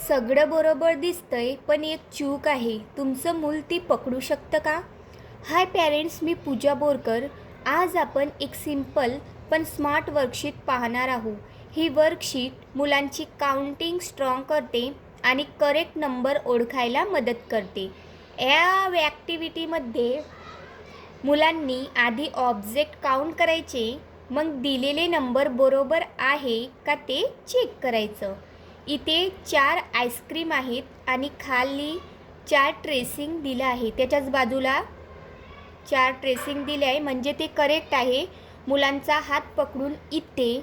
सगळं बरोबर दिसतंय, पण एक चूक आहे. तुमचं मूल ती पकडू शकतं का? हाय पॅरेंट्स, मी पूजा बोरकर. आज आपण एक सिंपल पण स्मार्ट वर्कशीट पाहणार आहोत. ही वर्कशीट मुलांची काउंटिंग स्ट्रॉंग करते आणि करेक्ट नंबर ओळखायला मदत करते. या ॲक्टिव्हिटीमध्ये मुलांनी आधी ऑब्जेक्ट काउंट करायचे, मग दिलेले नंबर बरोबर आहे का ते चेक करायचं. इथे 4 आईस्क्रीम आहेत आणि खाली 4 ट्रेसिंग दिलं आहे. त्याच्याच बाजूला 4 ट्रेसिंग दिले आहे, म्हणजे ते करेक्ट आहे. मुलांचा हात पकडून इथे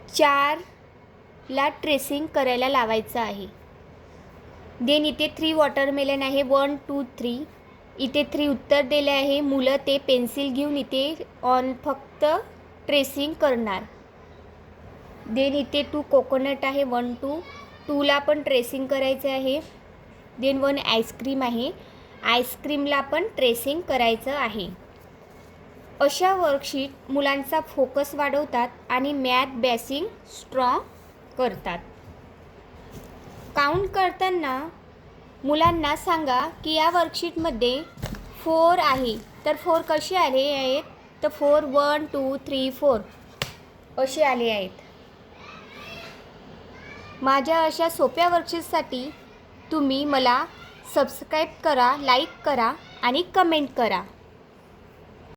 4ला ट्रेसिंग करायला लावायचं आहे. देन इथे 3 वॉटरमेलन आहे. 1 2 3. इथे 3 उत्तर दिले आहे. मुलं ते पेन्सिल घेऊन इथे फक्त ट्रेसिंग करणार. देन इथे 2 कोकोनट आहे. 1 2. 2ला पण ट्रेसिंग करायचं आहे. देन 1 आईस्क्रीम आहे. आईस्क्रीमला पण ट्रेसिंग करायचं आहे. अशा वर्कशीट मुलांचा फोकस वाढवतात आणि मॅथ बेसिक स्ट्रॉंग करतात. काउंट करताना मुलांना सांगा की या वर्कशीटमध्ये 4 आहे, तर 4 कसे आले आहेत, तर 4 1 2 3 4 असे आले आहेत. माझ्या अशा सोप्या वर्कशीटसाठी तुम्ही मला सबस्क्राईब करा, लाईक करा आणि कमेंट करा.